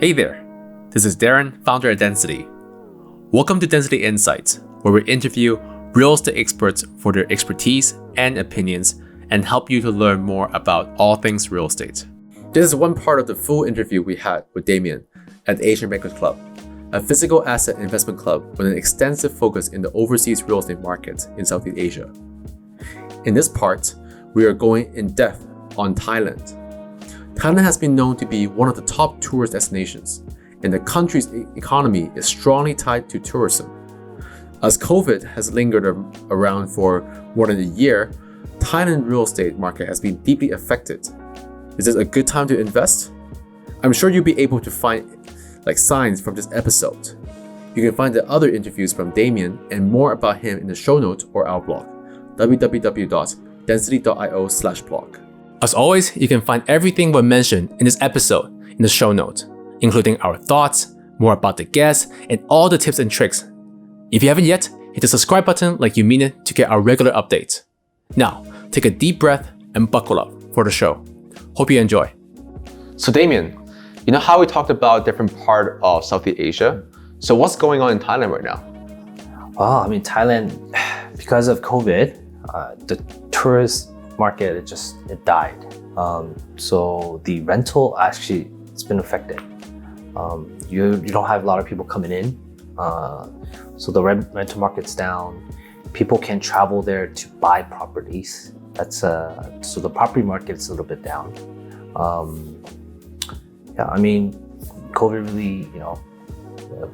Hey there, this is Darren, founder at Denzity. Welcome to Denzity Insights, where we interview real estate experts for their expertise and opinions and help you to learn more about all things real estate. This is one part of the full interview we had with Damian at the Asian Bankers Club, a physical asset investment club with an extensive focus in the overseas real estate market in Southeast Asia. In this part, we are going in depth on Thailand. Thailand has been known to be one of the top tourist destinations, and the country's economy is strongly tied to tourism. As COVID has lingered around for more than a year, Thailand real estate market has been deeply affected. Is this a good time to invest? I'm sure you'll be able to find signs from this episode. You can find the other interviews from Damian and more about him in the show notes or our blog, www.denzity.io/blog. As always, you can find everything we mentioned in this episode in the show notes, including our thoughts, more about the guests, and all the tips and tricks. If you haven't yet, hit the subscribe button like you mean it to get our regular updates. Now, take a deep breath and buckle up for the show. Hope you enjoy. So Damian, you know how we talked about different part of Southeast Asia? So what's going on in Thailand right now? Well, Thailand, because of COVID, the tourist market, it died. So the rental actually, it's been affected. You don't have a lot of people coming in. So the rental market's down. People can't travel there to buy properties. So the property market is a little bit down. COVID really,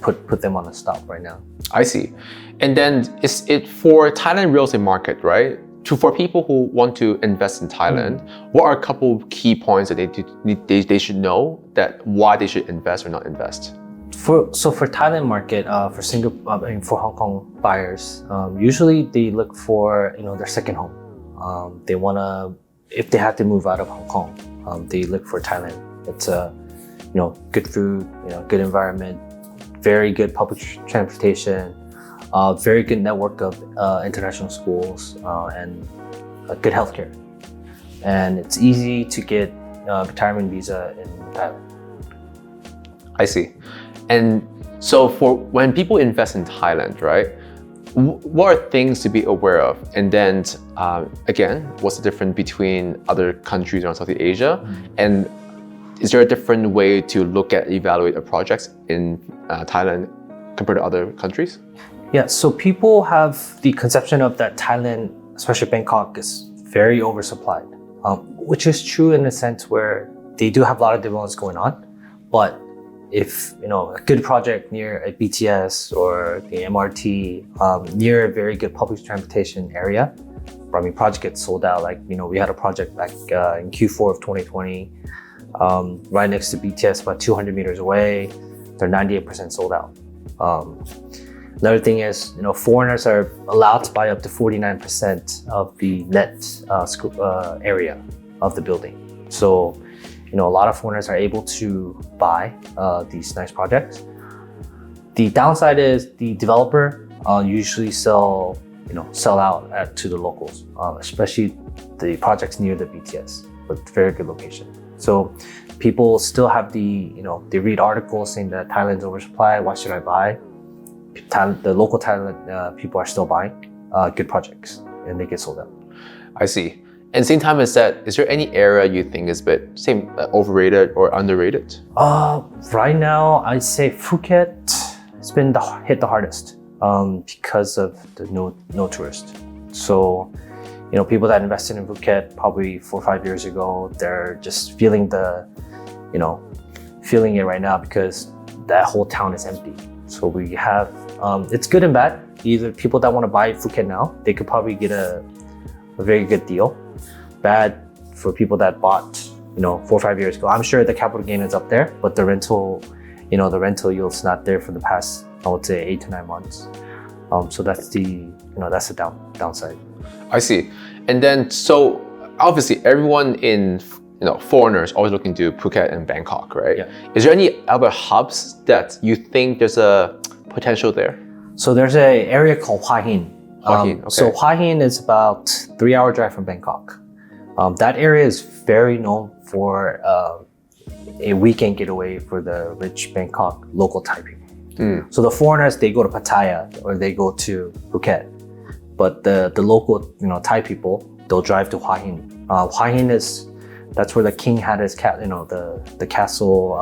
put them on a stop right now. I see. And then is it for Thailand real estate market, right? For people who want to invest in Thailand, what are a couple key points that they should know that why they should invest or not invest? For Thailand market, for Hong Kong buyers, usually they look for their second home. They wanna, if they have to move out of Hong Kong, they look for Thailand. It's good food, good environment, very good public transportation, very good network of international schools, and good healthcare. And it's easy to get retirement visa in Thailand. I see. And so for when people invest in Thailand, right, what are things to be aware of? And then again, what's the difference between other countries around Southeast Asia? And is there a different way to look at evaluate a project in Thailand compared to other countries? Yeah, so people have the conception of that Thailand, especially Bangkok, is very oversupplied, which is true in a sense where they do have a lot of developments going on. But if a good project near a BTS or the MRT, near a very good public transportation area, project gets sold out. We had a project back in Q4 of 2020, right next to BTS, about 200 meters away. They're 98% sold out. Another thing is, foreigners are allowed to buy up to 49% of the net area of the building. So, a lot of foreigners are able to buy these nice projects. The downside is the developer usually sell out to the locals, especially the projects near the BTS with very good location. So people still have they read articles saying that Thailand's oversupplied, why should I buy? The local Thailand people are still buying good projects and they get sold out. I see. And same time as that, is there any area you think is overrated or underrated? Right now, I'd say Phuket has been hit the hardest because of the no tourist. So, people that invested in Phuket probably 4 or 5 years ago, they're just feeling feeling it right now because that whole town is empty. So we have, it's good and bad. Either people that want to buy Phuket now, they could probably get a very good deal. Bad for people that bought, 4 or 5 years ago. I'm sure the capital gain is up there, but the rental yield's not there for the past, I would say 8 to 9 months. So that's the downside. I see. And then, so obviously everyone in, foreigners always looking to Phuket and Bangkok, right? Yeah. Is there any other hubs that you think there's a potential there? So there's an area called Hua Hin. Okay. So Hua Hin is about 3-hour drive from Bangkok. That area is very known for a weekend getaway for the rich Bangkok local Thai people. So the foreigners, they go to Pattaya or they go to Phuket. But the local, Thai people, they'll drive to Hua Hin. Hua Hin that's where the king had his the castle.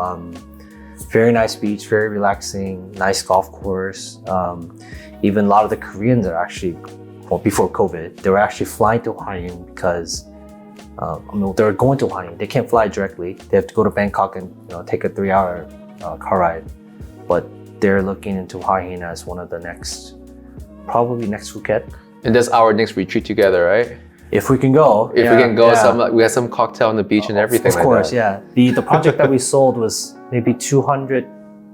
Very nice beach, very relaxing, nice golf course. Even a lot of the Koreans are actually, before COVID, they were actually flying to Hua Hin because they were going to Hua Hin. They can't fly directly. They have to go to Bangkok and take a 3-hour car ride. But they're looking into Hua Hin as one of the probably next Phuket. And that's our next retreat together, right? If we can go. We can go, we have some cocktail on the beach and everything. Of course, yeah. The project that we sold was maybe 200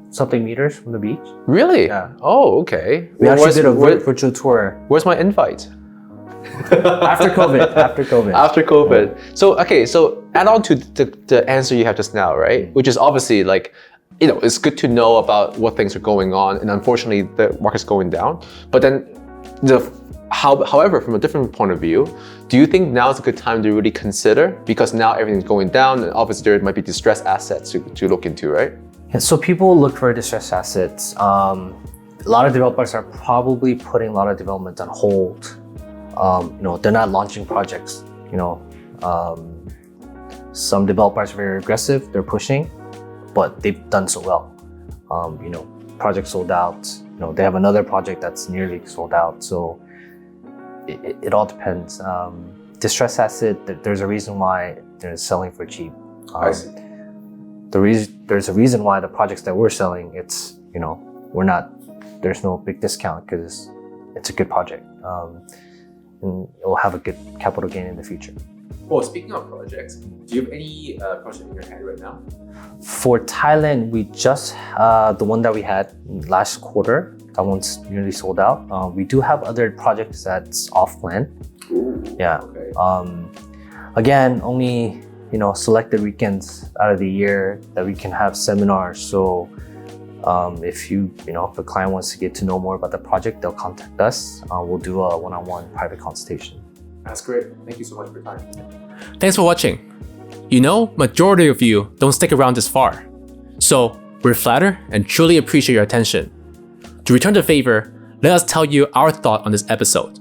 something meters from the beach. Really? Yeah. Oh, okay. We actually did a virtual tour. Where's my invite? After COVID. After COVID. So add on to the answer you have just now, right? Which is obviously it's good to know about what things are going on, and unfortunately the market's going down. But then however, from a different point of view, do you think now is a good time to really consider? Because now everything's going down and obviously there might be distressed assets to look into, right? Yeah, so people look for distressed assets. A lot of developers are probably putting a lot of development on hold. They're not launching projects. Some developers are very aggressive, they're pushing, but they've done so well. Project sold out. They have another project that's nearly sold out. So it all depends. Distressed asset, there's a reason why they're selling for cheap. I see. There's a reason why the projects that we're selling, there's no big discount because it's a good project. And it will have a good capital gain in the future. Well, speaking of projects, do you have any project in your head right now? For Thailand, we just, the one that we had last quarter, that one's nearly sold out. We do have other projects that's off plan. Yeah. Okay. Again, only, selected weekends out of the year that we can have seminars. So if if a client wants to get to know more about the project, they'll contact us. We'll do a one-on-one private consultation. That's great. Thank you so much for your time. Thanks for watching. Majority of you don't stick around this far. So we're flattered and truly appreciate your attention. To return the favor, let us tell you our thought on this episode.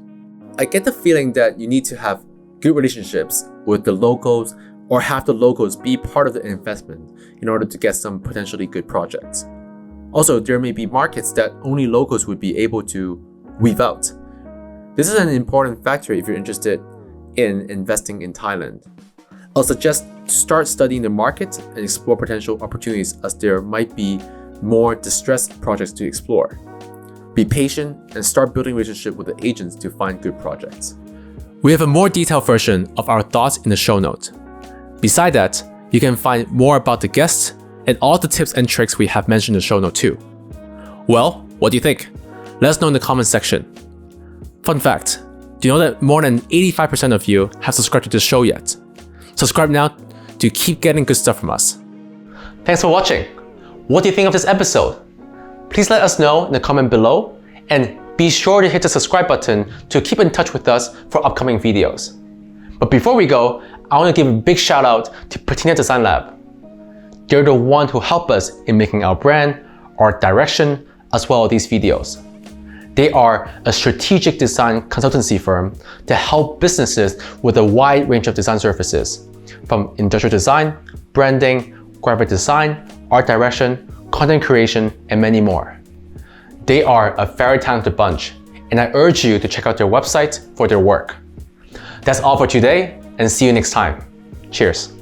I get the feeling that you need to have good relationships with the locals or have the locals be part of the investment in order to get some potentially good projects. Also, there may be markets that only locals would be able to weave out. This is an important factor if you're interested in investing in Thailand. I'll suggest to start studying the market and explore potential opportunities, as there might be more distressed projects to explore. Be patient and start building relationship with the agents to find good projects. We have a more detailed version of our thoughts in the show notes. Beside that, you can find more about the guests and all the tips and tricks we have mentioned in the show note too. Well, what do you think? Let us know in the comment section. Fun fact, do you know that more than 85% of you have subscribed to this show yet? Subscribe now to keep getting good stuff from us. Thanks for watching. What do you think of this episode? Please let us know in the comment below, and be sure to hit the subscribe button to keep in touch with us for upcoming videos. But before we go, I want to give a big shout out to Patina Design Lab. They're the one who help us in making our brand, our direction, as well as these videos. They are a strategic design consultancy firm to help businesses with a wide range of design services, from industrial design, branding, graphic design, art direction, content creation, and many more. They are a very talented bunch, and I urge you to check out their website for their work. That's all for today, and see you next time. Cheers.